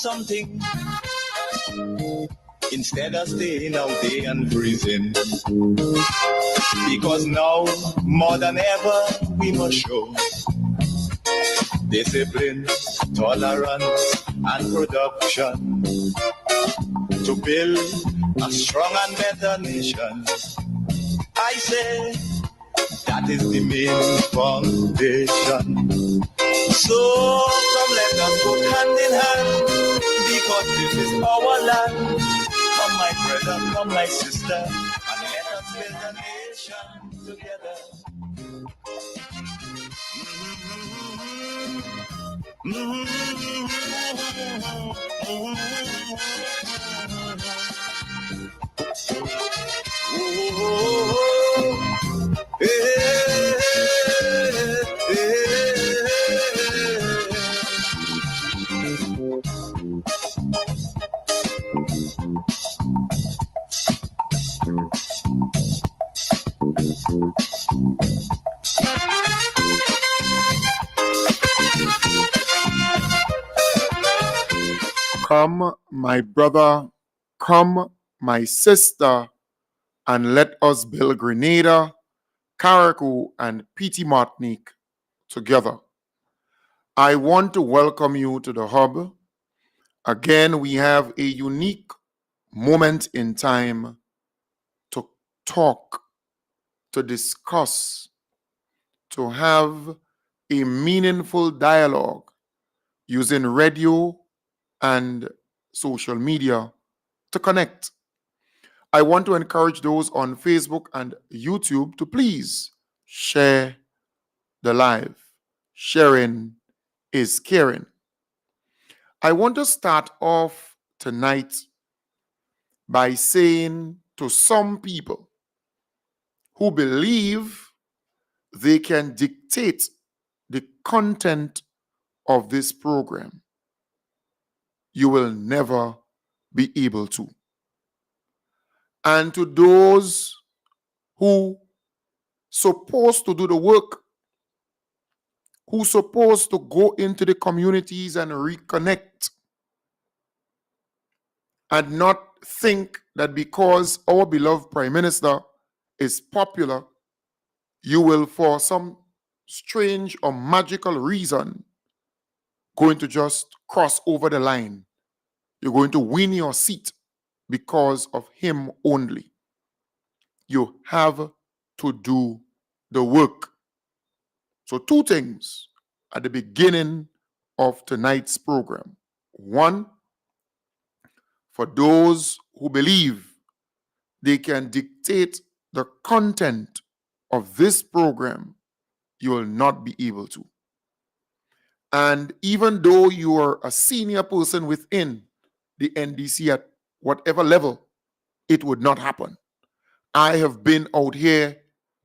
something instead of staying out there and freezing. Because now, more than ever, we must show discipline, tolerance, and production to build a strong and better nation. I say that is the main foundation. So come let us go hand in hand, because this is our land. Come my brother, come my sister, and let us build a nation together. Come, my brother, come, my sister, and let us build Grenada, Carriacou, and Petite Martinique together. I want to welcome you to the hub. Again, we have a unique moment in time to talk, to discuss, to have a meaningful dialogue using radio and social media to connect. I want to encourage those on Facebook and YouTube to please share the live. Sharing is caring. I want to start off tonight by saying to some people who believe they can dictate the content of this program, you will never be able to. And to those who supposed to do the work, who supposed to go into the communities and reconnect, and not think that because our beloved Prime Minister is popular, you will, for some strange or magical reason, going to just cross over the line. You're going to win your seat because of him only. You have to do the work. So 2 things at the beginning of tonight's program. 1, for those who believe they can dictate the content of this program, you will not be able to. And even though you are a senior person within the NDC at whatever level, it would not happen. I have been out here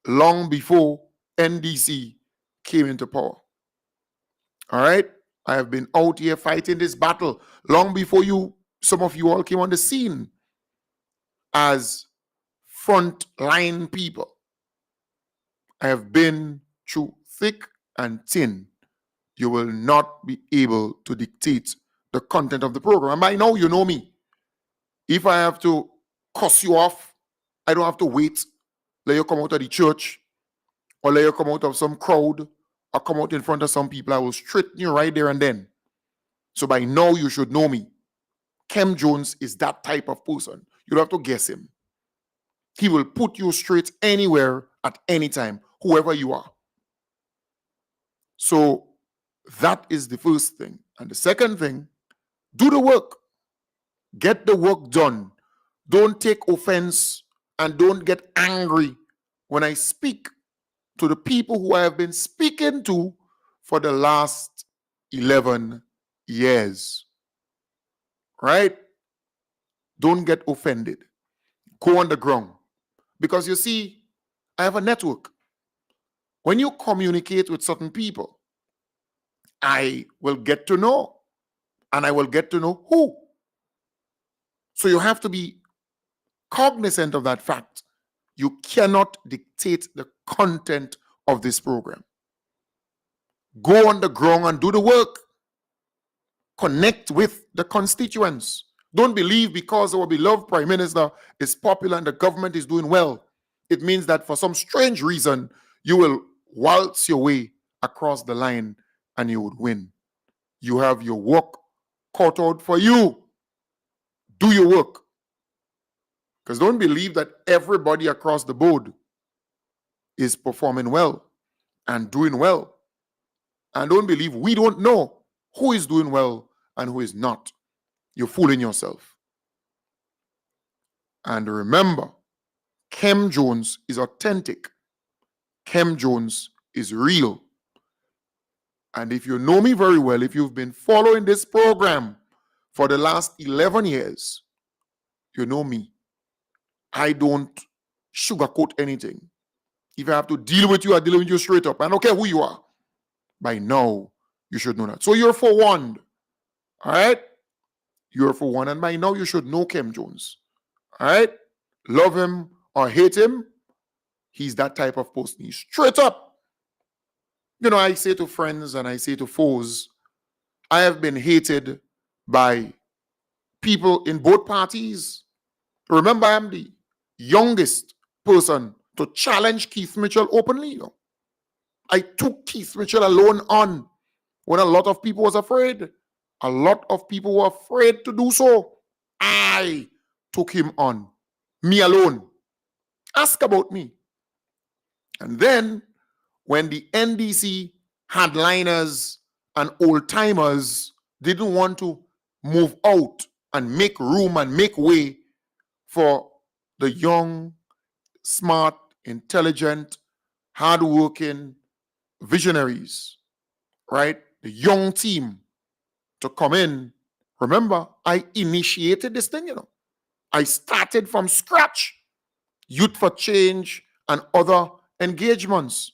long before NDC came into power. All right? I have been out here fighting this battle long before some of you all came on the scene as front-line people. I have been through thick and thin. You will not be able to dictate the content of the program. And by now, you know me. If I have to cuss you off, I don't have to wait. Let you come out of the church, or let you come out of some crowd, or come out in front of some people. I will straighten you right there and then. So by now, you should know me. Kem Jones is that type of person. You don't have to guess him. He will put you straight anywhere at any time, whoever you are. So that is the first thing. And the second thing, do the work. Get the work done. Don't take offense and don't get angry when I speak to the people who I have been speaking to for the last 11 years. Right? Don't get offended. Go on the ground. Because you see, I have a network. When you communicate with certain people, I will get to know, and I will get to know who. So you have to be cognizant of that fact. You cannot dictate the content of this program. Go on the ground and do the work. Connect with the constituents. Don't believe because our beloved Prime Minister is popular and the government is doing well, it means that for some strange reason, you will waltz your way across the line and you would win. You have your work cut out for you. Do your work. Because don't believe that everybody across the board is performing well and doing well. And don't believe we don't know who is doing well and who is not. You're fooling yourself. And remember, Kem Jones is authentic. Kem Jones is real. And if you know me very well, if you've been following this program for the last 11 years, you know me. I don't sugarcoat anything. If I have to deal with you, I deal with you straight up. I don't care who you are. By now, you should know that. So you're forewarned. All right? You're forewarned. And by now, you should know Kem Jones. All right? Love him or hate him, he's that type of person. He's straight up. You know, I say to friends and I say to foes, I have been hated by people in both parties. Remember, I'm the youngest person to challenge Keith Mitchell openly. You know. I took Keith Mitchell alone on when a lot of people was afraid. A lot of people were afraid to do so. I took him on. Me alone. Ask about me. And then when the NDC hardliners and old-timers didn't want to move out and make room and make way for the young, smart, intelligent, hardworking visionaries, right? The young team to come in. Remember, I initiated this thing, you know. I started from scratch. Youth for Change and other engagements.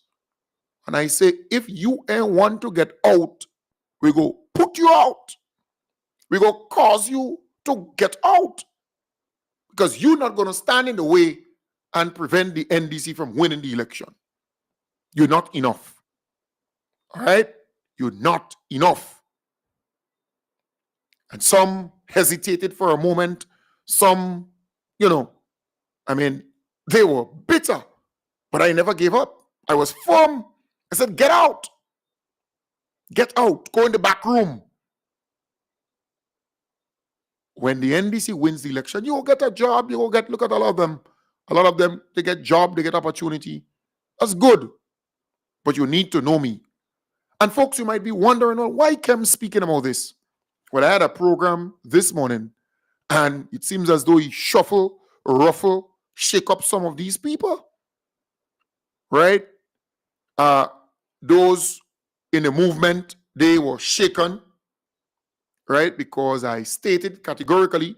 And I say, if you ain't want to get out, we go put you out. We go cause you to get out. Because you're not going to stand in the way and prevent the NDC from winning the election. You're not enough. All right? You're not enough. And some hesitated for a moment. Some, they were bitter. But I never gave up. I was firm. I said, get out. Get out. Go in the back room. When the NDC wins the election, you will get a job. You will get, look at a lot of them. A lot of them, they get job, they get opportunity. That's good. But you need to know me. And folks, you might be wondering, well, why Kem speaking about this? Well, I had a program this morning, and it seems as though he shuffle, ruffle, shake up some of these people. Right? Those in the movement, they were shaken. Right? Because I stated categorically,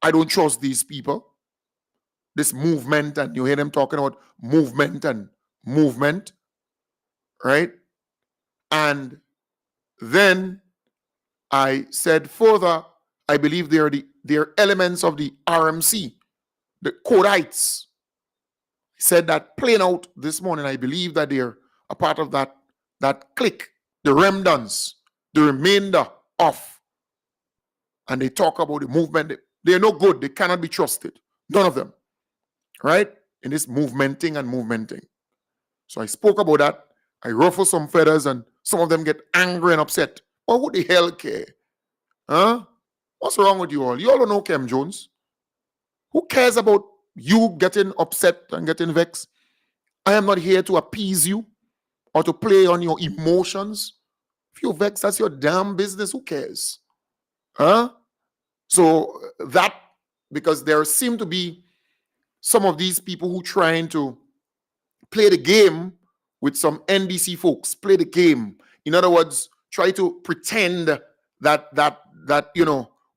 I don't trust these people. This movement, and you hear them talking about movement and movement. Right? And then I said further, I believe they are elements of the RMC, the Kodites. I said that plain out this morning. I believe that they're a part of that clique, the remnants, the remainder of. And they talk about the movement. They're no good. They cannot be trusted. None of them. Right? In this movementing and movementing. So I spoke about that. I ruffle some feathers and some of them get angry and upset. Well, who the hell care? Huh? What's wrong with you all? You all don't know Kem Jones. Who cares about you getting upset and getting vexed? I am not here to appease you or to play on your emotions. If you're vexed, that's your damn business. Who cares? Huh? So that, because there seem to be some of these people who trying to play the game with some NDC folks, play the game. In other words, try to pretend that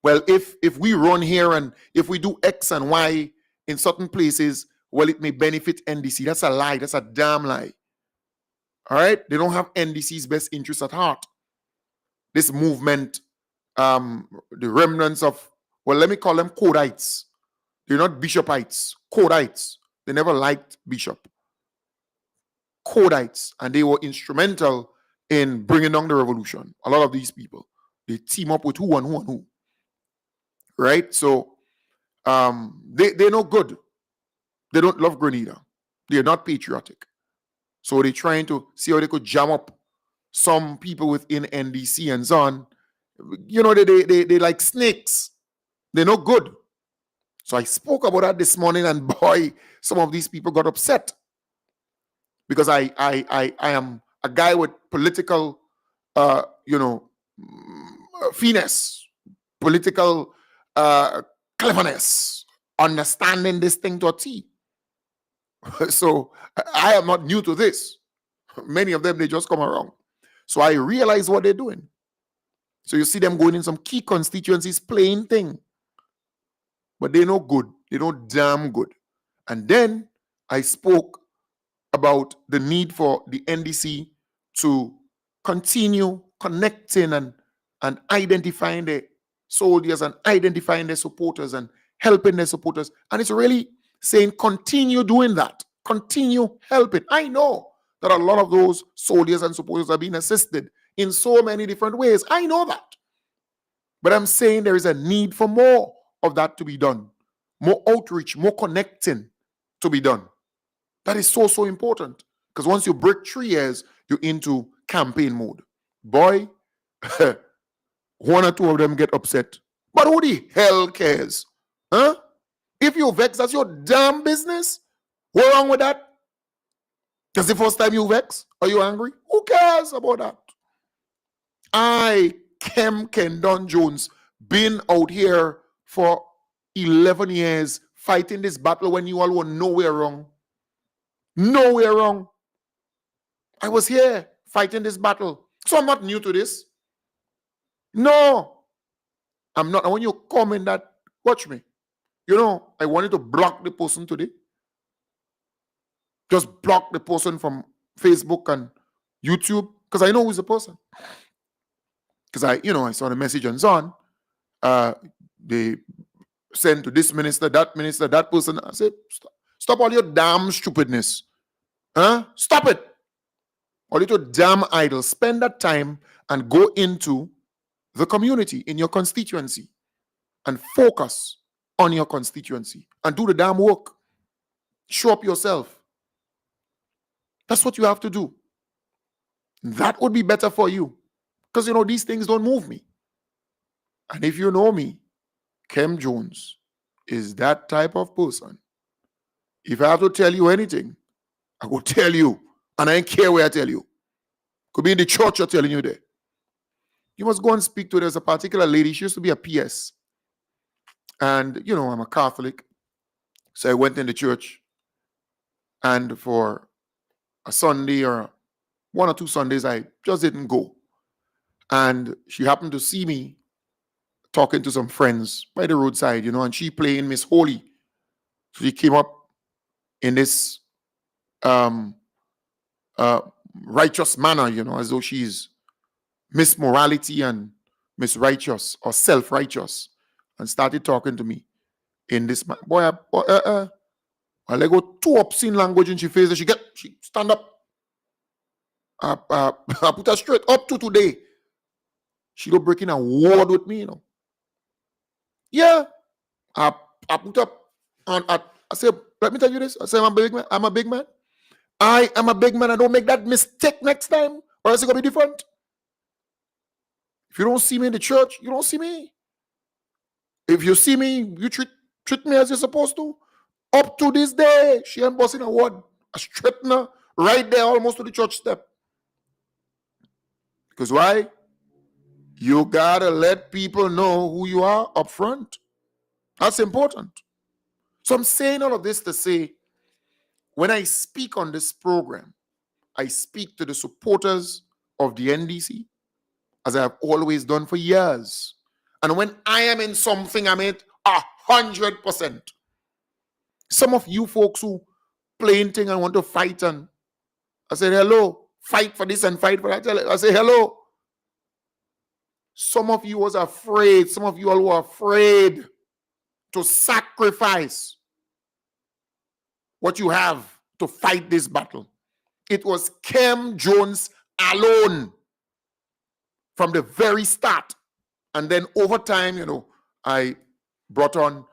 well, if we run here and if we do X and Y in certain places, well, it may benefit NDC. That's a lie. That's a damn lie. All right? They don't have NDC's best interests at heart. This movement, the remnants of, well, let me call them Kodites. They're not Bishopites. Kodites. They never liked Bishop. Kodites. And they were instrumental in bringing down the revolution. A lot of these people. They team up with who and who and who. Right? So they're no good. They don't love Grenada. They're not patriotic. So they're trying to see how they could jam up some people within NDC and so on. You know, they like snakes. They're no good. So I spoke about that this morning, and boy, some of these people got upset because I am a guy with political, finesse, political cleverness, understanding this thing to a T. So I am not new to this. Many of them, they just come around. So I realize what they're doing. So you see them going in some key constituencies, playing thing. But they're no good. They're no damn good. And then I spoke about the need for the NDC to continue connecting and identifying the soldiers and identifying their supporters and helping their supporters. And it's really saying continue doing that. Continue helping. I know that a lot of those soldiers and supporters are being assisted in so many different ways. I know that. But I'm saying there is a need for more of that to be done. More outreach, more connecting to be done. That is so, so important. Because once you break 3 years, you're into campaign mode. Boy, one or two of them get upset. But who the hell cares? Huh? If you vex, that's your damn business. What's wrong with that? That's the first time you vex? Are you angry? Who cares about that? I, Kendon Jones, been out here for 11 years fighting this battle when you all were nowhere wrong. Nowhere wrong. I was here fighting this battle. So I'm not new to this. No, I'm not. And when you comment that, watch me. You know, I wanted to block the person today. Just block the person from Facebook and YouTube because I know who's the person. Because I saw the message and so on. They sent to this minister, that person. I said, stop all your damn stupidness. Huh? Stop it. All little damn idle. Spend that time and go into the community in your constituency and focus on your constituency and do the damn work. Show up yourself. That's what you have to do. That would be better for you. Because, these things don't move me. And if you know me, Kem Jones is that type of person. If I have to tell you anything, I will tell you. And I don't care where I tell you. Could be in the church or telling you there. You must go and speak to her. There's a particular lady. She used to be a PS. And, I'm a Catholic. So I went in the church. And for a Sunday or 1 or 2 Sundays, I just didn't go. And she happened to see me talking to some friends by the roadside, and she playing Miss Holy. So she came up in this righteous manner, as though she's Miss Morality and Miss Righteous or Self-Righteous, and started talking to me in this man. Boy, I let go 2 obscene language in she face. She stand up. I put her straight up to today. She go breaking a word with me, Yeah. I put up and I say, let me tell you this. I say, I'm a big man. I am a big man. I don't make that mistake next time, or else it's going to be different. If you don't see me in the church, you don't see me. If you see me, you treat me as you're supposed to. Up to this day, she ain't bossing a word. A straightener right there, almost to the church step. Because why? You got to let people know who you are up front. That's important. So I'm saying all of this to say, when I speak on this program, I speak to the supporters of the NDC, as I have always done for years. And when I am in something, I'm in 100%. Some of you folks who playing thing and want to fight, and I said, hello, fight for this and fight for that. I say, hello. Some of you was afraid. Some of you all were afraid to sacrifice what you have to fight this battle. It was Kem Jones alone from the very start And then over time, I brought on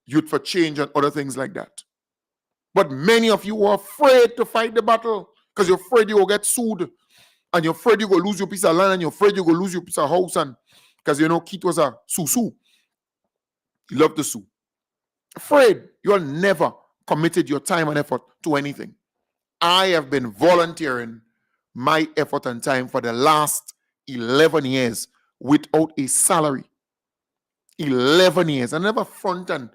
Youth for Change and other things like that. But many of you are afraid to fight the battle because you're afraid you will get sued, and you're afraid you will lose your piece of land, and you're afraid you will lose your piece of house, and because Keith was a sue. He loved to sue. Afraid. You have never committed your time and effort to anything. I have been volunteering my effort and time for the last 11 years without a salary. 11 years. I never front and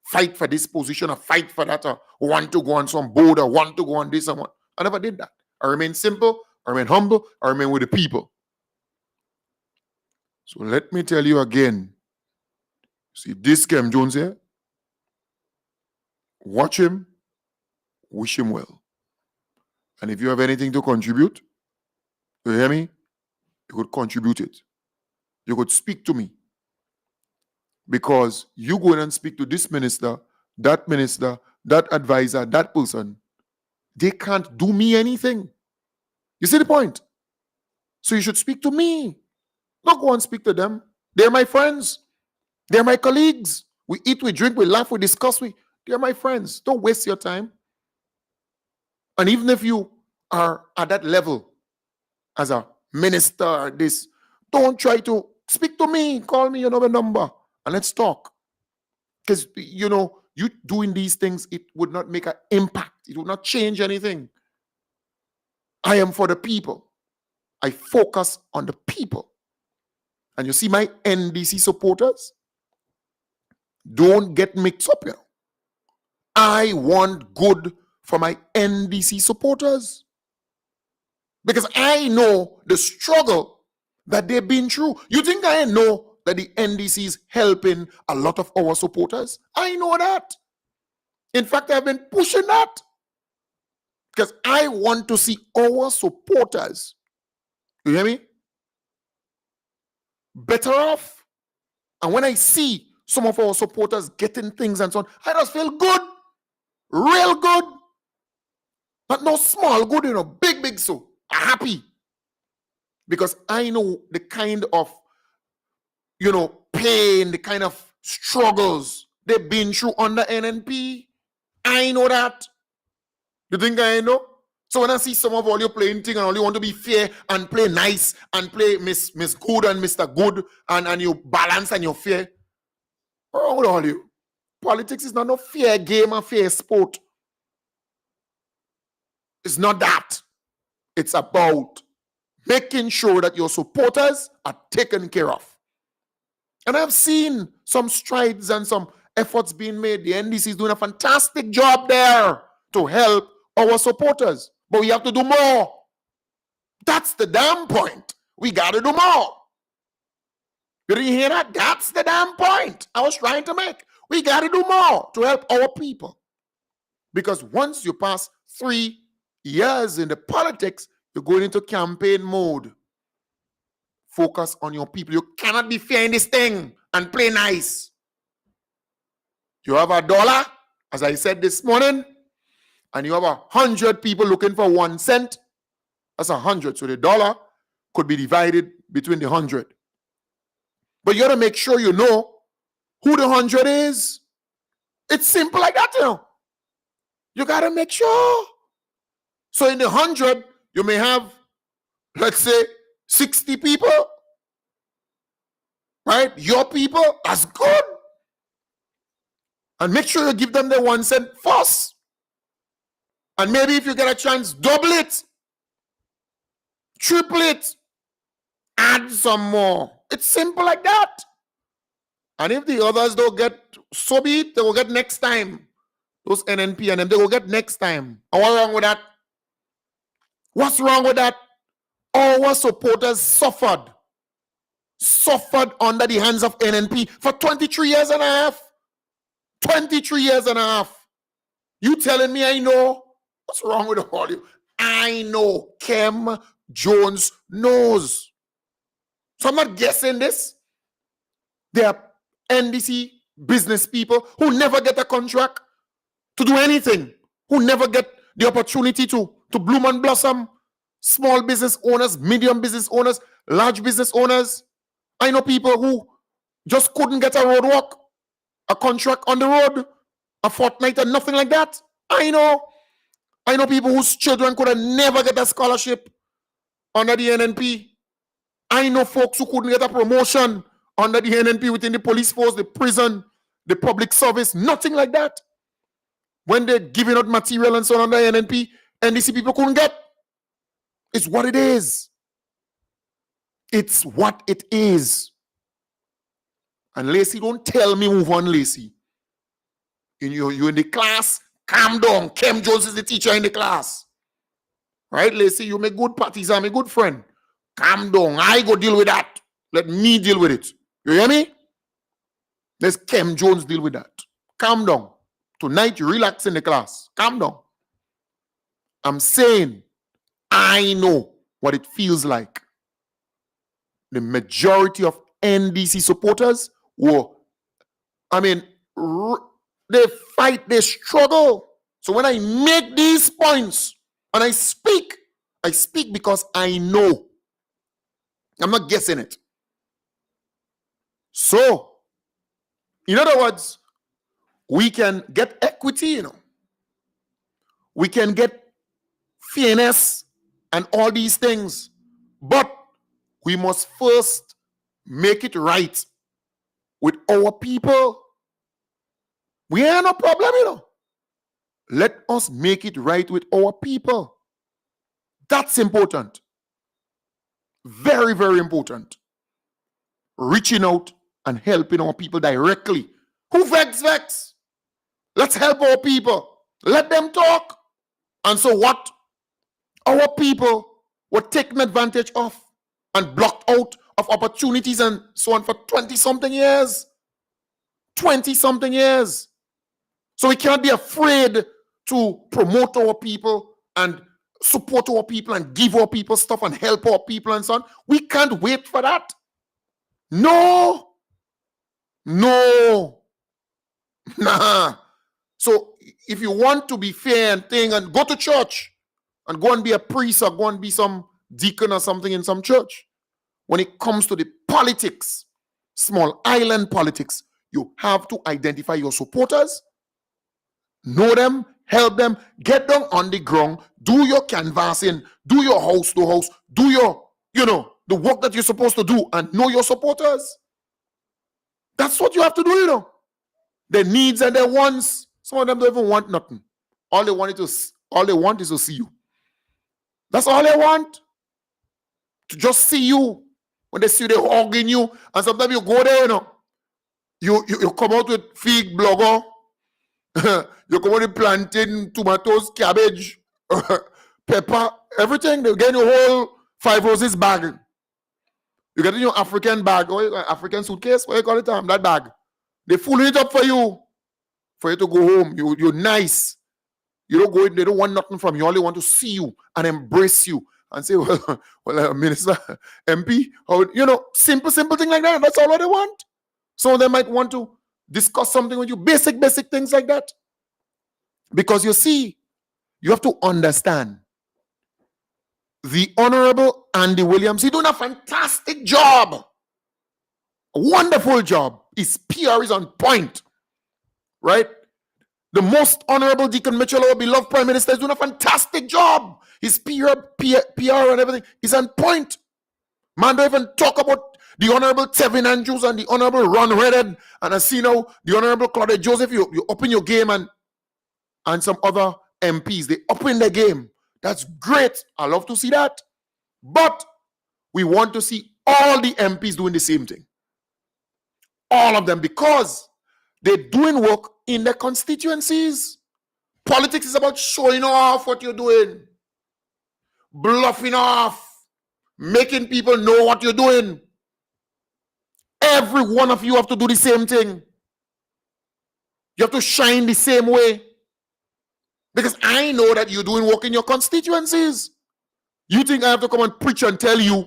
fight for this position or fight for that or want to go on some board or want to go on this and what. I never did that. I remain simple. I remain humble. I remain with the people. So let me tell you again. See this Kem Jones here? Watch him. Wish him well. And if you have anything to contribute, you hear me? You could contribute it. You could speak to me. Because you go in and speak to this minister, that advisor, that person, they can't do me anything. You see the point? So you should speak to me. Don't go and speak to them. They're my friends. They're my colleagues. We eat, we drink, we laugh, we discuss. They're my friends. Don't waste your time. And even if you are at that level as a minister or this, don't try to speak to me. Call me, the number, and let's talk. Because, you doing these things, it would not make an impact. It would not change anything. I am for the people. I focus on the people. And you see my NDC supporters? Don't get mixed up, I want good for my NDC supporters. Because I know the struggle that they've been through. You think I know that the NDC is helping a lot of our supporters? I know that. In fact, I've been pushing that. Because I want to see our supporters, you hear me, better off. And when I see some of our supporters getting things and so on, I just feel good. Real good. Not no small good, big so. I'm happy. Because I know the kind of, pain, the kind of struggles they've been through under NNP. I know that. You think I know? So when I see some of all you playing thing and all you want to be fair and play nice and play Miss Good and Mr. Good and you balance and you're fair, what's wrong with all you? Politics is not no fair game or fair sport. It's not that. It's about making sure that your supporters are taken care of. And I've seen some strides and some efforts being made. The NDC is doing a fantastic job there to help our supporters. But we have to do more. That's the damn point. We got to do more. You didn't hear that? That's the damn point I was trying to make. We got to do more to help our people. Because once you pass 3 years in the politics, you're going into campaign mode. Focus on your people. You cannot be fair in this thing and play nice. You have $1, as I said this morning, and you have 100 people looking for 1 cent. That's 100. So the dollar could be divided between the 100. But you got to make sure you know who the 100 is. It's simple like that, You got to make sure. So in the 100, you may have, let's say, 60 people. Right? Your people, that's good. And make sure you give them the 1 cent first. And maybe if you get a chance, double it. Triple it. Add some more. It's simple like that. And if the others don't get, so be it, they will get next time. Those NNP and them, they will get next time. And what's wrong with that? What's wrong with that? Our supporters suffered under the hands of NNP for 23 years and a half. 23 years and a half. You telling me I know? What's wrong with all you? I know. Kem Jones knows. So I'm not guessing this. There are NDC business people who never get a contract to do anything, who never get the opportunity to bloom and blossom. Small business owners, medium business owners, large business owners. I know people who just couldn't get a road walk, a contract on the road, a fortnight and nothing like that. I know people whose children could have never get a scholarship under the NNP. I know folks who couldn't get a promotion under the NNP within the police force, the prison, the public service, nothing like that. When they're giving out material and so on under NNP, NDC people couldn't get. It's what it is. It's what it is. And Lacey, don't tell me move on, Lacey. You're in the class, calm down. Kem Jones is the teacher in the class. Right, Lacey? You make good parties. I'm a good friend. Calm down. I go deal with that. Let me deal with it. You hear me? Let Kem Jones deal with that. Calm down. Tonight, you relax in the class. Calm down. I'm saying, I know what it feels like. The majority of NDC supporters were, they fight, they struggle. So when I make these points and I speak because I know. I'm not guessing it. So, in other words, we can get equity, we can get fairness and all these things, but we must first make it right with our people. We have no problem, Let us make it right with our people. That's important. Very, very important. Reaching out and helping our people directly. Who vex? Let's help our people. Let them talk. And so what? Our people were taken advantage of and blocked out of opportunities and so on for 20-something years. 20-something years. So we can't be afraid to promote our people and support our people and give our people stuff and help our people and so on. We can't wait for that. No. Nah. So if you want to be fair and thing and go to church and go and be a priest or go and be some deacon or something in some church, when it comes to the politics, small island politics, you have to identify your supporters, know them, help them, get them on the ground, do your canvassing, do your house to house, do your, the work that you're supposed to do and know your supporters. That's what you have to do, Their needs and their wants. Some of them don't even want nothing. All they want is to see you. That's all they want. To just see you. When they see you, they're hugging you. And sometimes you go there, You come out with fig, blogger. You come out with plantain, tomatoes, cabbage, pepper, everything. They get your whole 5 roses bag. You get in your African bag, or African suitcase, what you call it, that bag. They full it up for you to go home. You're nice. You don't go in, they don't want nothing from you. All they want to see you and embrace you and say, well, Minister, MP, simple thing like that. That's all they want. Some of them might want to discuss something with you, basic things like that. Because you see, you have to understand, the Honorable Andy Williams, he's doing a fantastic job. A wonderful job. His PR is on point. Right? The Most Honorable Deacon Mitchell, our beloved Prime Minister, is doing a fantastic job. His PR and everything is on point. Man, don't even talk about the Honorable Tevin Andrews and the Honorable Ron Redhead. And I see now the Honorable Claudia Joseph, you open your game and some other MPs, they open the game. That's great. I love to see that. But we want to see all the MPs doing the same thing. All of them, because they're doing work in their constituencies. Politics is about showing off what you're doing, bluffing off, making people know what you're doing. Every one of you have to do the same thing. You have to shine the same way. Because I know that you're doing work in your constituencies. You think I have to come and preach and tell you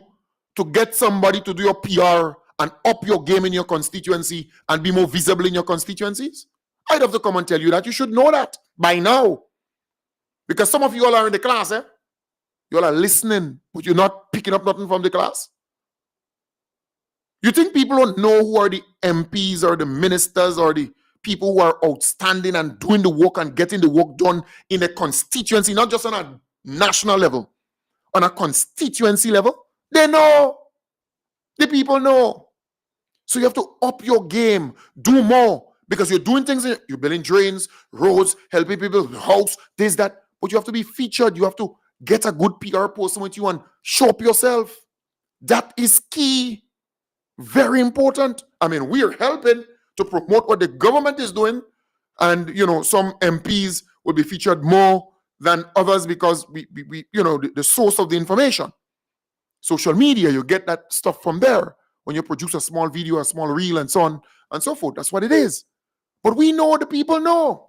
to get somebody to do your PR and up your game in your constituency and be more visible in your constituencies? I'd have to come and tell you that. You should know that by now. Because some of you all are in the class, You all are listening, but you're not picking up nothing from the class. You think people don't know who are the MPs or the ministers or the people who are outstanding and doing the work and getting the work done in a constituency, not just on a national level, on a constituency level? They know. The people know. So you have to up your game, do more, because you're doing things, you're building drains, roads, helping people, house, this, that, but you have to be featured. You have to get a good PR person with you and show up yourself. That is key. Very important. I mean, we are helping to promote what the government is doing, and some MPs will be featured more than others because we the source of the information. Social media, you get that stuff from there when you produce a small video, a small reel, and so on and so forth. That's what it is. But we know, the people know.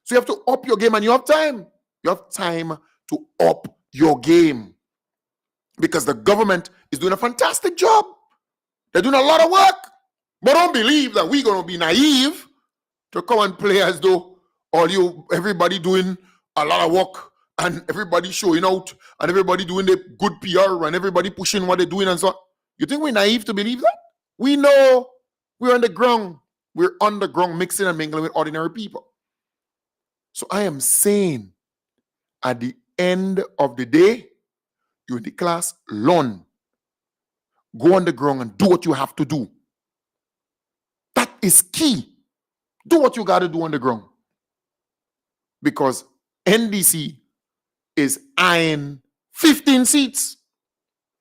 So you have to up your game, and you have time. You have time to up your game because the government is doing a fantastic job. They're doing a lot of work. But don't believe that we're going to be naive to come and play as though everybody doing a lot of work and everybody showing out and everybody doing the good PR and everybody pushing what they're doing and so on. You think we're naive to believe that? We know we're on the ground. We're on the ground mixing and mingling with ordinary people. So I am saying, at the end of the day, you're in the class, learn. Go on the ground and do what you have to do. That is key. Do what you got to do on the ground. Because NDC is eyeing 15 seats.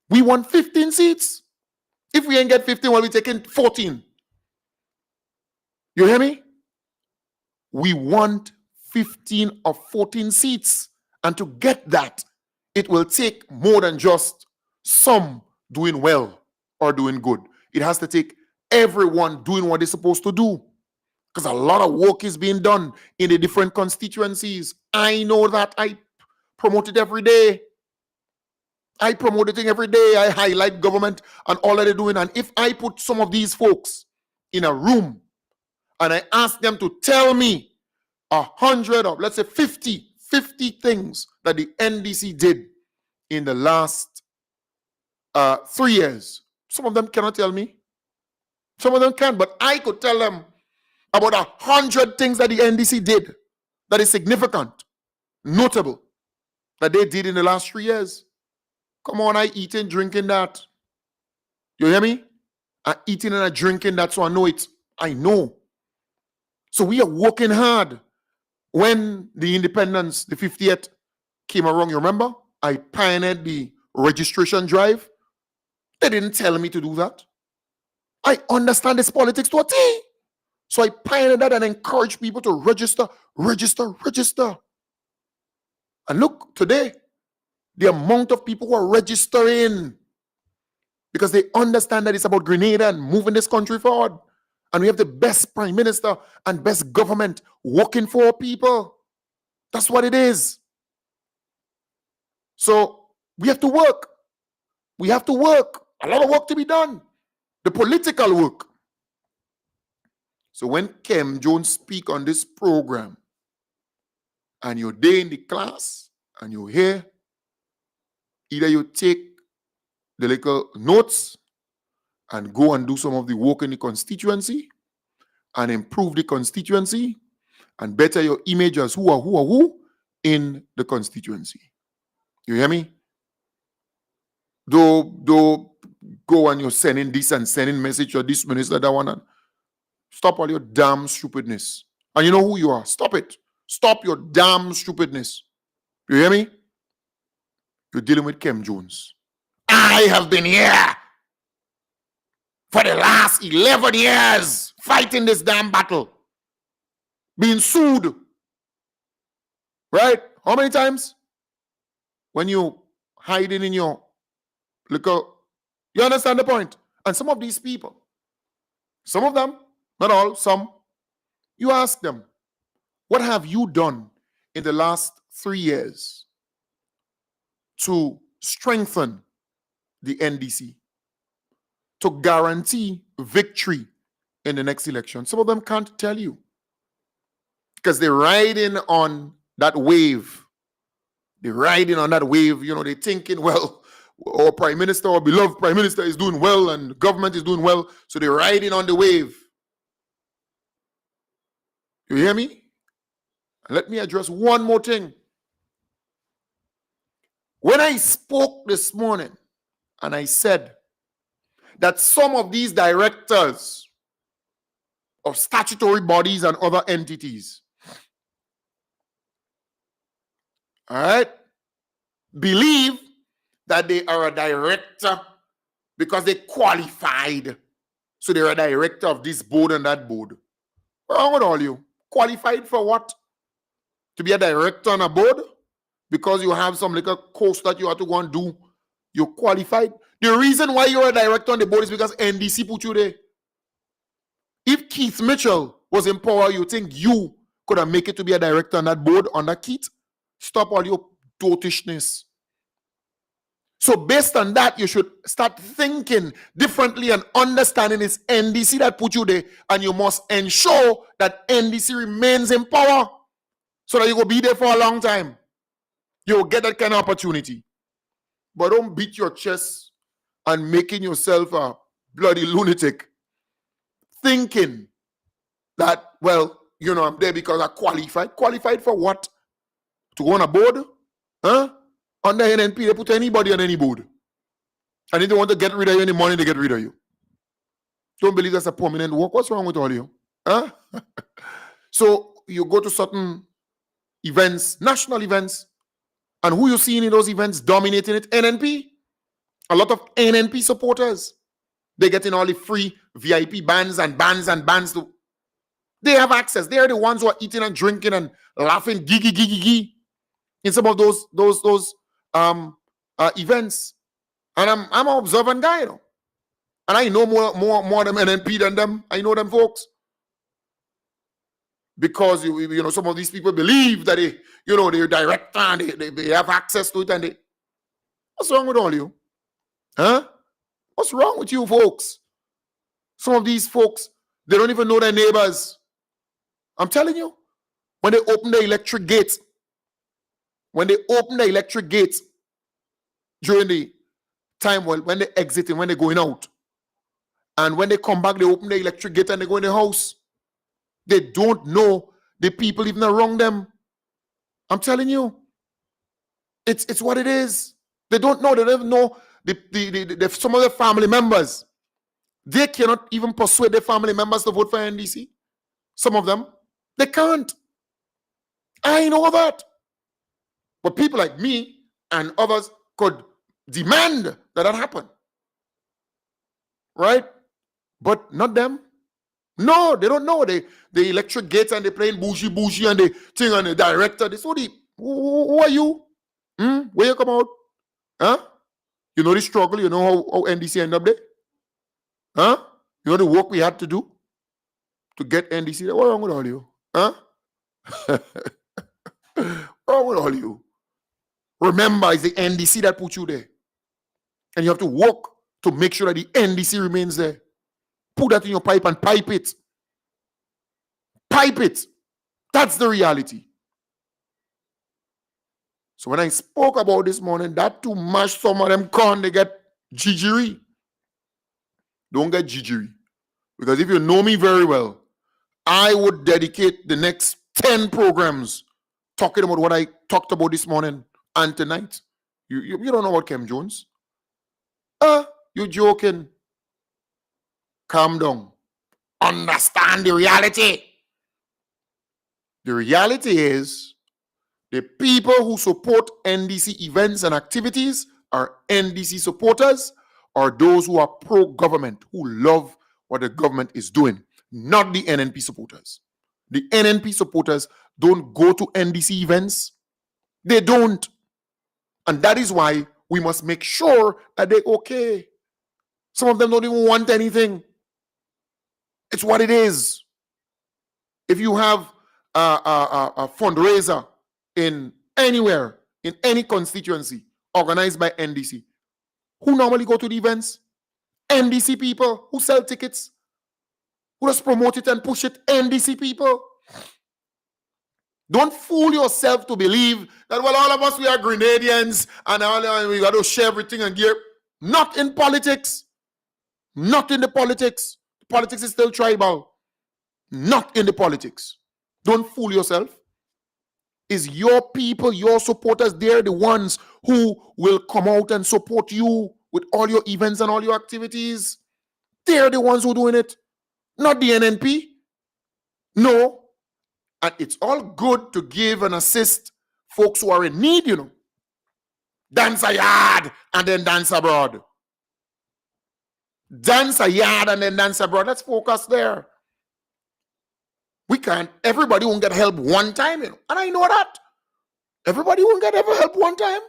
We want 15 seats. If we ain't get 15, well, we're taking 14. You hear me? We want 15 or 14 seats. And to get that, it will take more than just some doing well or doing good. It has to take everyone doing what they're supposed to do. Because a lot of work is being done in the different constituencies. I know that. I promote it every day. I promote the thing every day. I highlight government and all that they're doing. And if I put some of these folks in a room and I ask them to tell me 100 or let's say 50 things that the NDC did in the last 3 years, some of them cannot tell me. Some of them can, but I could tell them about 100 things that the NDC did that is significant, notable, that they did in the last 3 years. Come on, I eating, drinking that. You hear me? I eating and I drinking that, so I know it. I know. So we are working hard. When the independence, the 50th, came around, you remember? I pioneered the registration drive. They didn't tell me to do that. I understand this politics to a T. So I pioneered that and encouraged people to register. And look, today, the amount of people who are registering because they understand that it's about Grenada and moving this country forward. And we have the best prime minister and best government working for people. That's what it is. So we have to work. We have to work. A lot of work to be done. The political work. So when Kem Jones speak on this program and you're there in the class and you're here, either you take the little notes and go and do some of the work in the constituency and improve the constituency and better your image as who in the constituency. You hear me? Don't go and you're sending this and sending message to this minister, that one. And stop all your damn stupidness. And you know who you are. Stop it. Stop your damn stupidness. You hear me? You're dealing with Kem Jones. I have been here for the last 11 years fighting this damn battle. Being sued. Right? How many times? When you hiding in your little... You understand the point? And some of these people, some of them, not all, some, you ask them, what have you done in the last 3 years to strengthen the NDC, to guarantee victory in the next election? Some of them can't tell you because they're riding on that wave. They're riding on that wave. They're thinking, well, our prime minister, our beloved prime minister is doing well and the government is doing well, so they're riding on the wave. You hear me? Let me address one more thing. When I spoke this morning and I said that some of these directors of statutory bodies and other entities, all right, believe that they are a director because they qualified. So they're a director of this board and that board. What's wrong with all you? Qualified for what? To be a director on a board? Because you have some little course that you have to go and do. You're qualified. The reason why you're a director on the board is because NDC put you there. If Keith Mitchell was in power, you think you could have made it to be a director on that board under Keith? Stop all your dotishness. So based on that, you should start thinking differently and understanding it's NDC that put you there, and you must ensure that NDC remains in power so that you will be there for a long time. You will get that kind of opportunity. But don't beat your chest and making yourself a bloody lunatic, thinking that, well, you know, I'm there because I qualified. Qualified for what? To go on a board? Huh? Under NNP, they put anybody on any board. And if they want to get rid of you any money, they get rid of you. Don't believe that's a permanent work. What's wrong with all you? Huh? So you go to certain events, national events, and who you see in those events dominating it? NNP. A lot of NNP supporters. They're getting all the free VIP bands and bands and bands. They have access. They are the ones who are eating and drinking and laughing gee in some of those events. And I'm an observant guy, you know. And I know more them NNP than them. I know them folks. Because you know, some of these people believe that they, you know, they're director and they have access to it, and they, what's wrong with all you? Huh? What's wrong with you folks? Some of these folks, they don't even know their neighbors. I'm telling you, when they open the electric gates, during the time when they exiting, when they're going out, and when they come back, they open the electric gate and they go in the house. They don't know the people even around them. I'm telling you, it's what it is. They don't know. They don't even know some of their family members. They cannot even persuade their family members to vote for NDC. Some of them, they can't. I know that. But people like me and others could demand that happen. Right? But not them. No, they don't know. The electric gates and they playing bougie and the thing and the director. They who are you? Where you come out? Huh? You know the struggle. You know how NDC ended up there? Huh? You know the work we had to do to get NDC there? What's wrong with all you? Huh? What's wrong with all you? Remember, it's the NDC that put you there. And you have to work to make sure that the NDC remains there. Put that in your pipe and pipe it. Pipe it. That's the reality. So when I spoke about this morning, that too much, some of them can't, they get jiggery. Don't get jiggery. Because if you know me very well, I would dedicate the next 10 programs talking about what I talked about this morning and tonight. You don't know what Kem Jones? You're joking. Calm down. Understand the reality. The reality is the people who support NDC events and activities are NDC supporters, or those who are pro-government, who love what the government is doing, not the NNP supporters. The NNP supporters don't go to NDC events. They don't. And that is why we must make sure that they're okay. Some of them don't even want anything. It's what it is. If you have a fundraiser in anywhere, in any constituency, organized by NDC, who normally go to the events? NDC people who sell tickets, who just promote it and push it. NDC people. Don't fool yourself to believe that, well, all of us, we are Grenadians and we got to share everything and gear. Not in politics. Not in the politics. Politics is still tribal. Not in the politics. Don't fool yourself. It's your people, your supporters. They're the ones who will come out and support you with all your events and all your activities. They're the ones who are doing it. Not the NNP. No. And it's all good to give and assist folks who are in need, you know. Dance a yard and then dance abroad. Dance a yard and then dance abroad. Let's focus there. We can't, everybody won't get help one time, you know. And I know that. Everybody won't get ever help one time.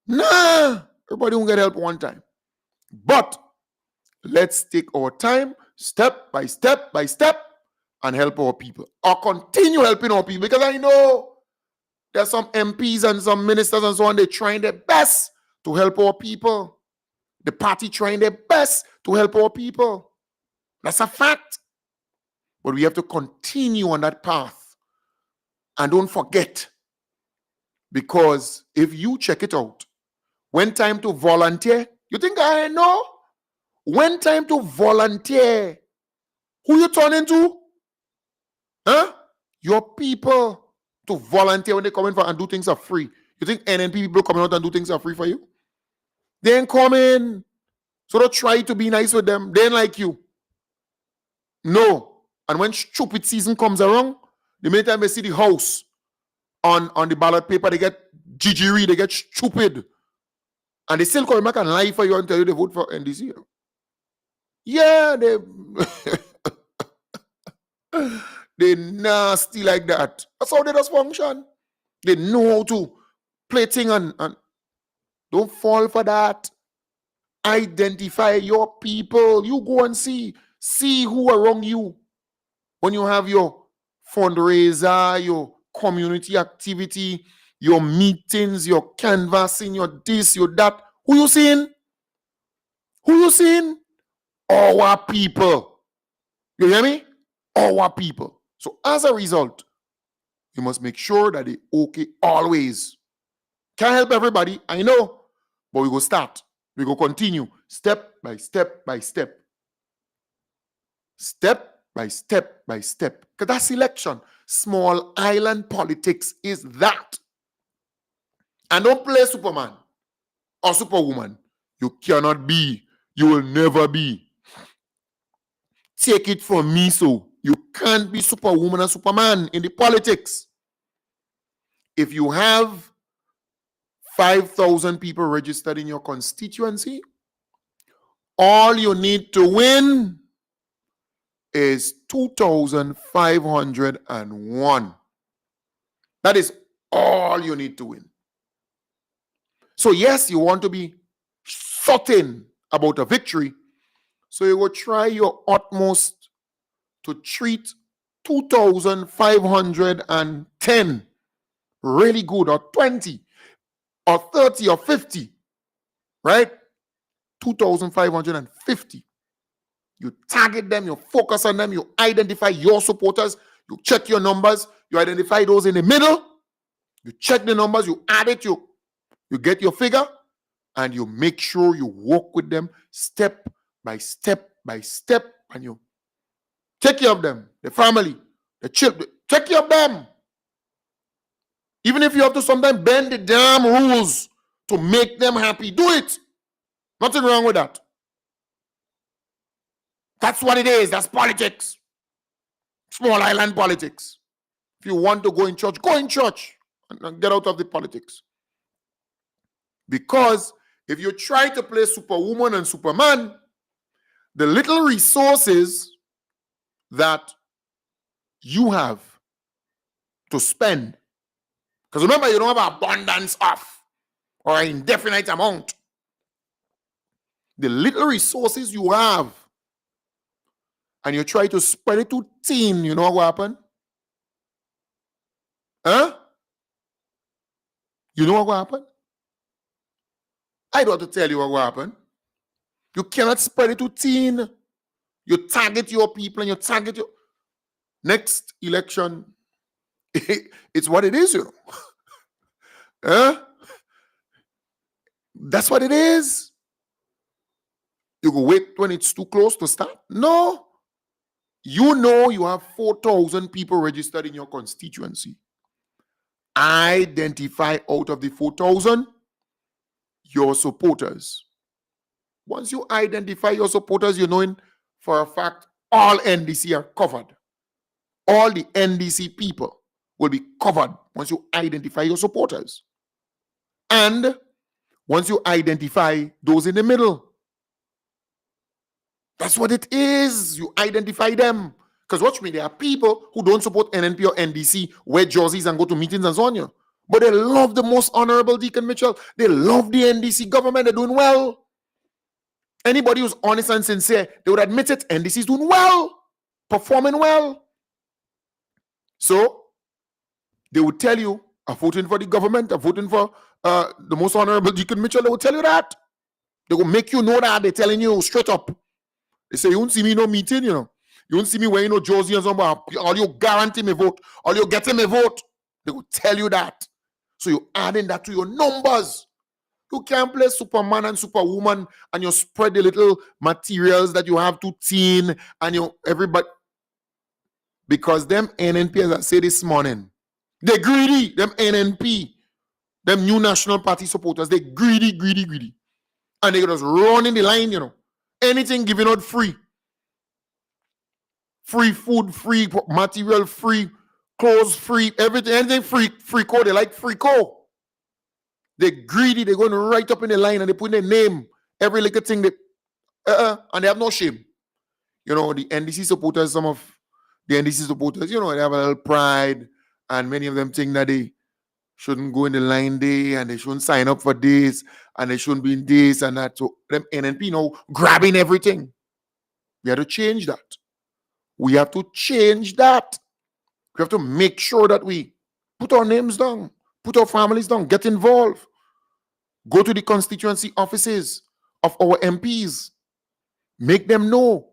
Nah, everybody won't get help one time. But let's take our time, step by step by step, and help our people. Or continue helping our people. Because I know there's some MPs and some ministers and so on, they're trying their best to help our people. The party trying their best to help our people. That's a fact. But we have to continue on that path. And don't forget, because if you check it out, when time to volunteer, you think I know? When time to volunteer, who you turn into? Huh? Your people to volunteer when they come in for and do things for free. You think NNP people coming out and do things for free for you? They ain't coming. So don't try to be nice with them. They ain't like you. No. And when stupid season comes around, the minute time they see the house on the ballot paper, they get jiggery, they get stupid. And they still come back and lie for you and tell you they vote for NDC. Yeah, they nasty like that. That's how they just function. They know how to play thing and don't fall for that. Identify your people. You go and see who around you. When you have your fundraiser, your community activity, your meetings, your canvassing, your this, your that, who you seeing? Who you seeing? Our people. You hear me? Our people. So as a result, you must make sure that they okay always. Can't help everybody, I know, but we go start. We go continue step by step by step. Step by step by step. Because that's election. Small island politics is that. And don't play Superman or Superwoman. You cannot be. You will never be. Take it from me, so you can't be Superwoman or Superman in the politics. If you have 5,000 people registered in your constituency, all you need to win is 2,501. That is all you need to win. So yes, you want to be certain about a victory. So you will try your utmost to treat 2,510 really good, or 20, or 30, or 50, right? 2,550. You target them, you focus on them, you identify your supporters, you check your numbers, you identify those in the middle, you check the numbers, you add it, you get your figure, and you make sure you walk with them step by step by step, and you take care of them, the family, the children, take care of them. Even if you have to sometimes bend the damn rules to make them happy, do it. Nothing wrong with that. That's what it is. That's politics. Small island politics. If you want to go in church and get out of the politics. Because if you try to play Superwoman and Superman, the little resources that you have to spend, because remember, you don't have abundance of or an indefinite amount. The little resources you have, and you try to spread it to teen, you know what will happen? Huh? You know what will happen? I don't have to tell you what will happen. You cannot spread it to teen. You target your people and you target your... Next election It's what it is, you know. Huh? That's what it is. You go wait when it's too close to start? No. You know you have 4,000 people registered in your constituency. Identify out of the 4,000 your supporters. Once you identify your supporters, you're knowing for a fact all NDC are covered. All the NDC people will be covered once you identify your supporters. And once you identify those in the middle, that's what it is. You identify them. Because watch me, there are people who don't support NNP or NDC, wear jerseys and go to meetings and so on. You. But they love the most honorable Deacon Mitchell. They love the NDC government. They're doing well. Anybody who's honest and sincere, they would admit it. NDC is doing well, performing well. So they would tell you, I'm voting for the government, I'm voting for the most honorable Deacon Mitchell. They will tell you that. They will make you know that. They're telling you straight up. They say, you won't see me in no meeting, you know. You won't see me wearing no jersey and something. All you guarantee me vote. All you getting me vote. They will tell you that. So you're adding that to your numbers. You can't play Superman and Superwoman and you spread the little materials that you have to teen and you everybody. Because them NNP, as I said this morning, they're greedy. Them NNP, them New National Party supporters, they're greedy. And they just run in the line, you know. Anything given out free. Free food, free material, free clothes, free everything, anything free. Free co. They like free co. They're greedy. They're going right up in the line and they put their name. Every little thing. And they have no shame. You know, the NDC supporters, some of the NDC supporters, you know, they have a little pride. And many of them think that they shouldn't go in the line day and they shouldn't sign up for this and they shouldn't be in this and that. So them NNP now grabbing everything. We have to change that. We have to change that. We have to make sure that we put our names down, put our families down, get involved. Go to the constituency offices of our MPs. Make them know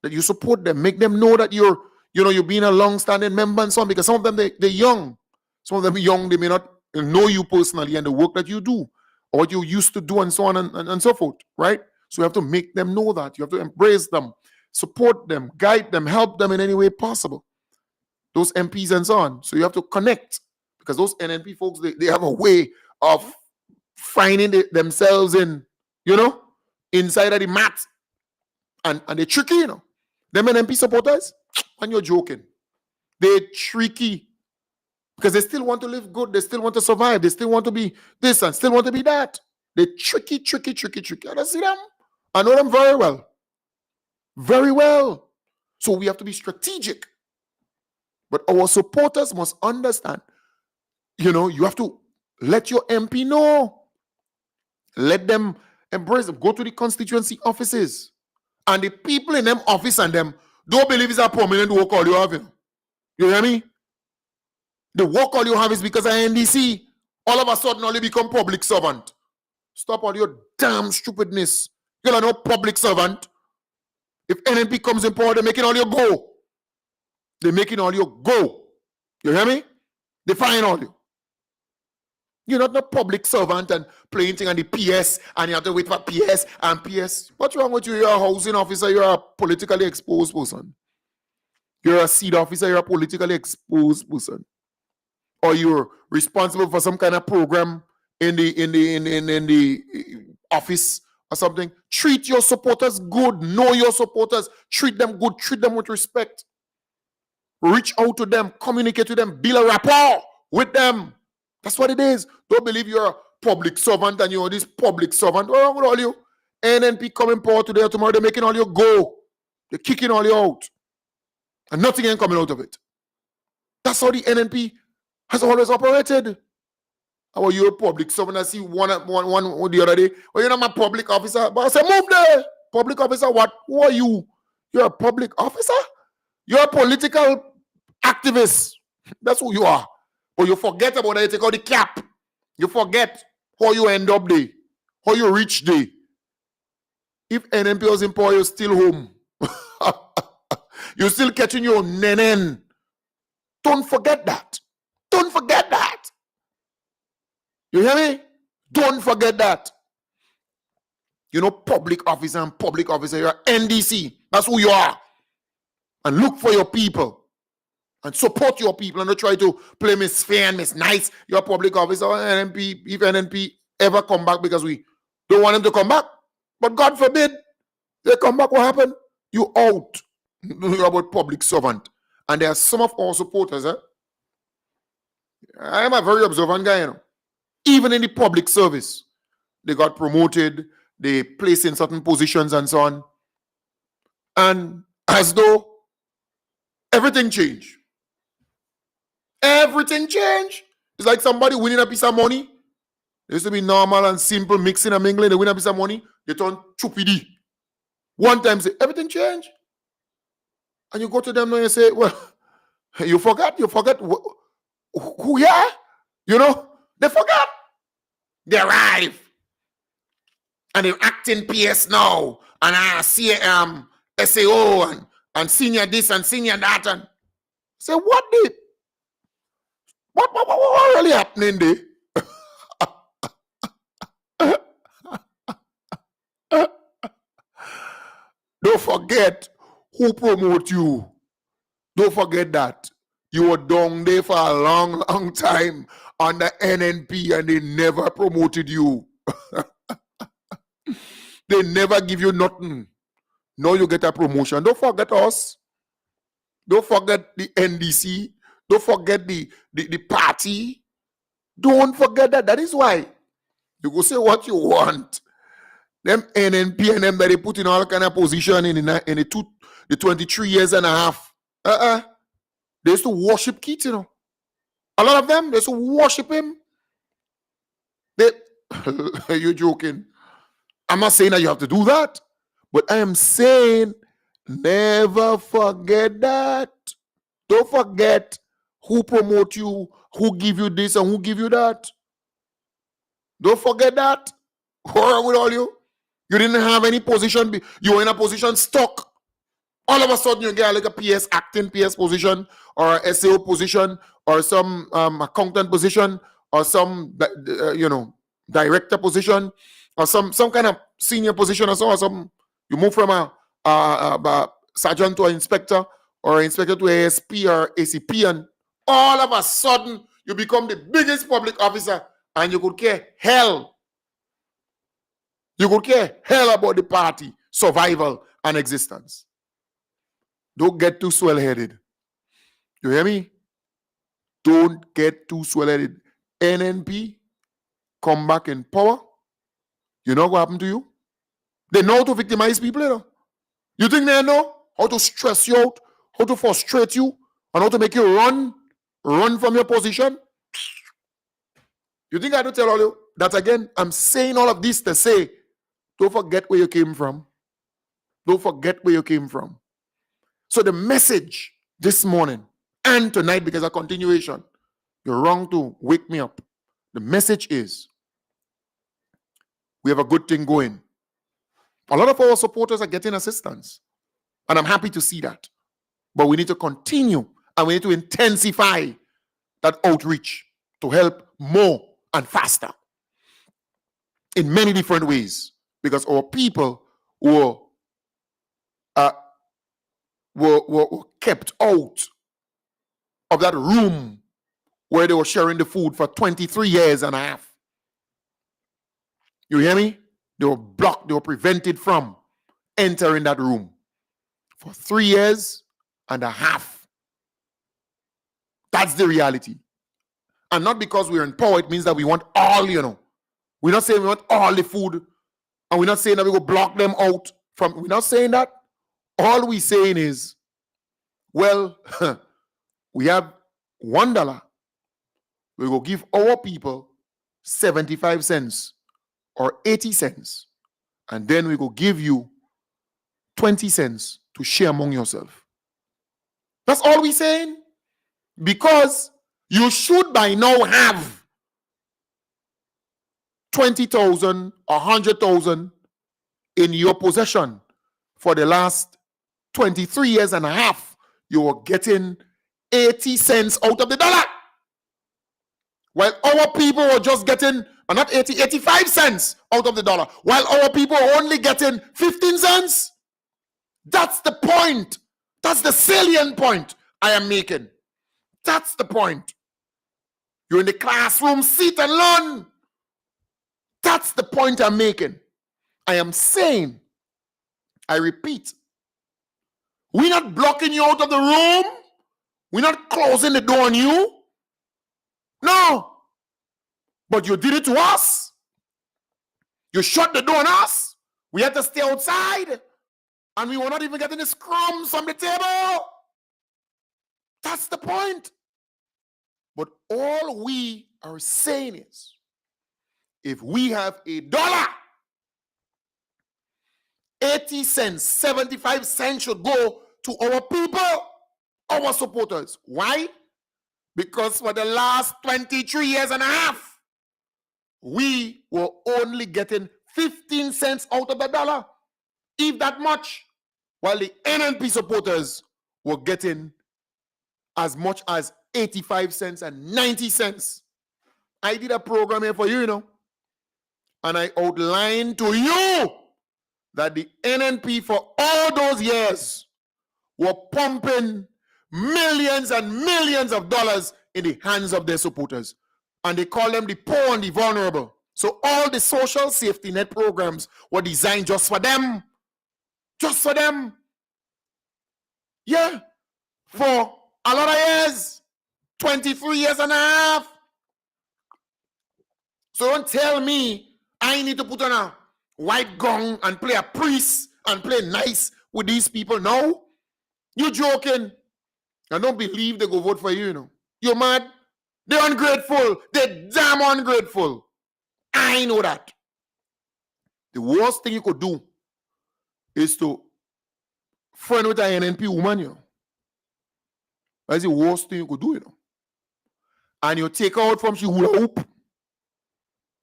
that you support them. Make them know that you're being a long-standing member and so on, because some of them, they're young. Some of them are young, they may not know you personally and the work that you do or what you used to do and so on and so forth, right? So you have to make them know that. You have to embrace them, support them, guide them, help them in any way possible. Those MPs and so on. So you have to connect, because those NNP folks, they have a way of finding themselves in, inside of the mat. And they're tricky, you know. Them NNP supporters, and you're joking. They're tricky. Because they still want to live good. They still want to survive. They still want to be this and still want to be that. They're tricky. I don't see them. I know them very well. Very well. So we have to be strategic. But our supporters must understand, you have to let your MP know. Let them embrace them. Go to the constituency offices. And the people in them office and them don't believe it's a permanent work all you have. You hear me? The work all you have is because of NDC. All of a sudden, all you become public servant. Stop all your damn stupidness. You're no public servant. If NNP comes in power, they're making all you go. They're making all you go. You hear me? They fine all you. You're not a public servant and playing thing on the PS and you have to wait for PS and PS. What's wrong with you? You're a housing officer. You're a politically exposed person. You're a seed officer. You're a politically exposed person. Or you're responsible for some kind of program in the office or something. Treat your supporters good. Know your supporters. Treat them good. Treat them with respect. Reach out to them. Communicate with them. Build a rapport with them. That's what it is. Don't believe you're a public servant and you're this public servant. What's wrong with all you? NNP coming power today or tomorrow. They're making all you go. They're kicking all you out. And nothing ain't coming out of it. That's how the NNP has always operated. How are you a public servant? I see one the other day. Well, you're not my public officer. But I said, move there. Public officer, what? Who are you? You're a public officer? You're a political activist. That's who you are. But you forget about that. You take out the cap. You forget how you end up there. How you reach there. If NNP was in power, you're still home. You're still catching your nenen. Don't forget that. Don't forget that. You hear me? Don't forget that. You know, public officer and public officer, you're NDC. That's who you are. And look for your people. And support your people. And don't try to play Miss Fair and Miss Nice. You're a public officer or NNP. If NNP ever come back because we don't want them to come back. But God forbid they come back, what happened? You out. You're about public servant. And there are some of our supporters. I am a very observant guy, you know. Even in the public service, they got promoted, they placed in certain positions and so on. And as though everything changed. Everything changed. It's like somebody winning a piece of money. It used to be normal and simple, mixing and mingling. They win a piece of money, they turn chupidi. One time, say, everything changed. And you go to them and you say, well, you forgot who you are? You know, they forgot. They arrive. And they're acting PS now. And I see SAO and senior this and senior that. And say, what really happening there? Don't forget who promote you. Don't forget that. You were down there for a long, long time under NNP and they never promoted you. They never give you nothing. Now you get a promotion. Don't forget us. Don't forget the NDC. Don't forget the party. Don't forget that. That is why you go say what you want. Them NNP and them that they put in all kind of position in the 23 years and a half. They used to worship Keith, you know. A lot of them, they used to worship him. You're joking. I'm not saying that you have to do that. But I am saying never forget that. Don't forget who promote you, who give you this and who give you that. Don't forget that. What's wrong with all you? You didn't have any position. You were in a position stuck. All of a sudden, you get like a PS acting PS position or a SAO position or some accountant position or some director position or some kind of senior position or so. Or some you move from a sergeant to an inspector or inspector to ASP or ACP, and all of a sudden you become the biggest public officer, and you could care hell. You could care hell about the party, survival, and existence. Don't get too swell-headed. You hear me? Don't get too swell-headed. NNP come back in power. You know what happened to you? They know how to victimize people, you know. You think they know how to stress you out, how to frustrate you, and how to make you run from your position? You think I have to tell all you that again? I'm saying all of this to say, don't forget where you came from. Don't forget where you came from. So the message this morning and tonight, because a continuation, you're wrong to wake me up. The message is, we have a good thing going. A lot of our supporters are getting assistance. And I'm happy to see that. But we need to continue and we need to intensify that outreach to help more and faster in many different ways. Because our people were kept out of that room where they were sharing the food for 23 years and a half. You hear me? They were blocked, they were prevented from entering that room for 3 years and a half. That's the reality. And not because we're in power, it means that we want all, you know. We're not saying we want all the food, and we're not saying that we go block them out from, we're not saying that. All we're saying is, well, we have $1. We will give our people 75 cents or 80 cents. And then we will give you 20 cents to share among yourself. That's all we're saying. Because you should by now have 20,000 or 100,000 in your possession. For the last 23 years and a half, you were getting 80 cents out of the dollar. While our people were just getting, not 80, 85 cents out of the dollar. While our people are only getting 15 cents. That's the point. That's the salient point I am making. That's the point. You're in the classroom, sit and learn. That's the point I'm making. I am saying, I repeat, we're not blocking you out of the room. We're not closing the door on you. No. But you did it to us. You shut the door on us. We had to stay outside. And we were not even getting the crumbs from the table. That's the point. But all we are saying is, if we have $1, 80 cents, 75 cents should go to our people, our supporters. Why? Because for the last 23 years and a half, we were only getting 15 cents out of the dollar, if that much, while the NNP supporters were getting as much as 85 cents and 90 cents. I did a program here for you, and I outlined to you that the NNP for all those years were pumping millions and millions of dollars in the hands of their supporters. And they call them the poor and the vulnerable. So all the social safety net programs were designed just for them. Just for them. Yeah. For a lot of years. 23 years and a half. So don't tell me I need to put on a white gown and play a priest and play nice with these people. No. You're joking. I don't believe they go vote for you, You're mad? They're ungrateful. They're damn ungrateful. I know that. The worst thing you could do is to friend with an NNP woman, That's the worst thing you could do, And you take her out from she hula hoop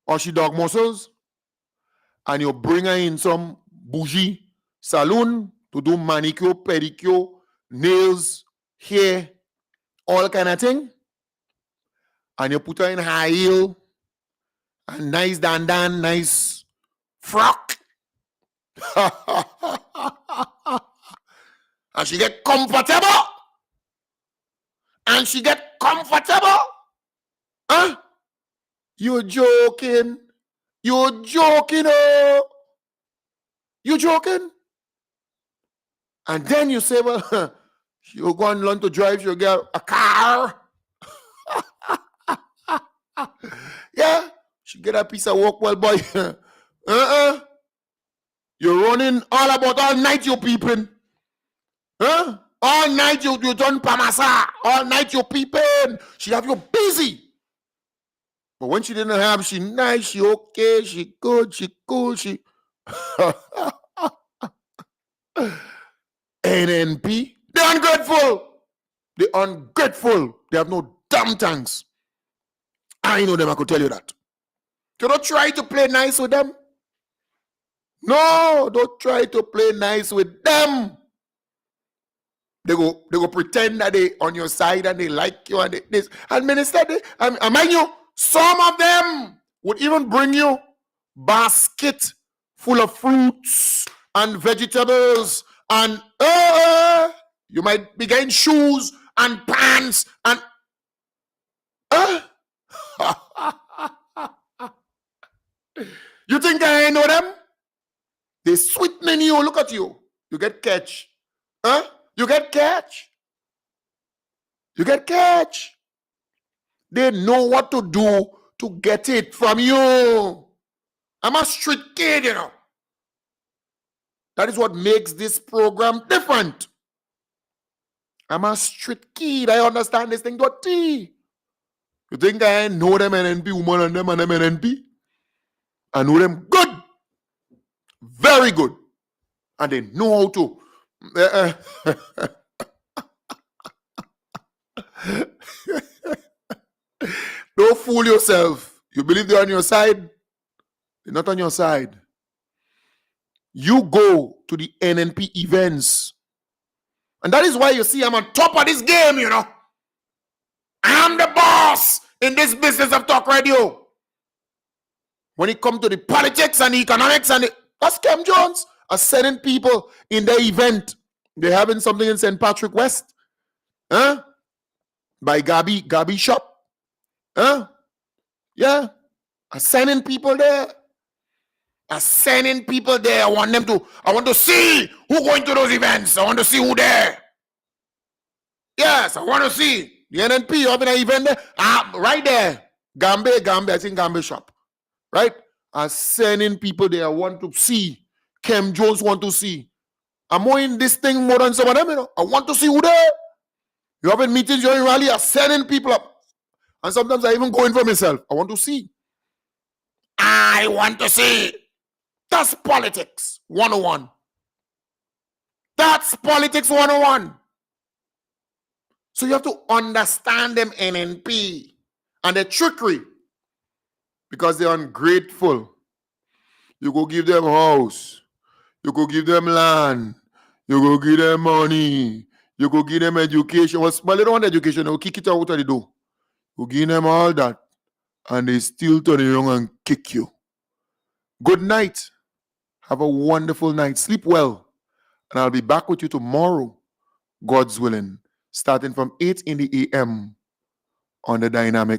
or she dog muscles, and you bring her in some bougie salon to do manicure, pedicure, nails, hair, all kind of thing. And you put her in high heel, a nice dandan, nice frock. And she get comfortable. And she get comfortable. Huh? You're joking. You're joking, oh. You joking? And then you say, well, you're going to learn to drive, you'll get a car. Yeah, she get a piece of work, well, boy. You're running all about all night, you peeping. Huh? All night you done pamasa. All night you peeping. She have you busy. But when she didn't have, she nice, she okay, she good, she cool, she... NNP, they're ungrateful. They're ungrateful. They have no damn thanks. I know them, I could tell you that. So don't try to play nice with them. No, don't try to play nice with them. They go pretend that they on your side and they like you and this. And minister, mind you, some of them would even bring you basket full of fruits and vegetables, and you might be getting shoes and pants and you think I know them? They sweeten you. Look at you. You get catch. You get catch. You get catch. They know what to do to get it from you. I'm a street kid, That is what makes this program different. I'm a street kid. I understand this thing to a T. You think I know them NNP woman and them NNP? I know them good. Very good. And they know how to. Don't fool yourself. You believe they're on your side? They're not on your side. You go to the NNP events. And that is why you see I'm on top of this game, I'm the boss. in this business of talk radio. When it comes to the politics and the economics and that's Kem Jones are sending people in their event. They're having something in St. Patrick West. Huh? By Gabi shop. Huh? Yeah. Are sending people there. Are sending people there. I want to see who going to those events. I want to see who there. Yes, I want to see. The NNP having an event there. Right there. Gambe, I think Gambe shop. Right? Are sending people there. I want to see. Kem Jones want to see. I'm more in this thing more than some of them, you know. I want to see who there. You having meetings, you're in rally, are sending people up. And sometimes I even go in for myself. I want to see. I want to see. That's politics 101. That's politics 101. So you have to understand them NNP and the trickery because they're ungrateful. You go give them house. You go give them land. You go give them money. You go give them education. But they don't want education. They'll kick it out of the door. You give them all that. And they still turn around and kick you. Good night. Have a wonderful night. Sleep well. And I'll be back with you tomorrow, God's willing, starting from 8 in the a.m. on the Dynamic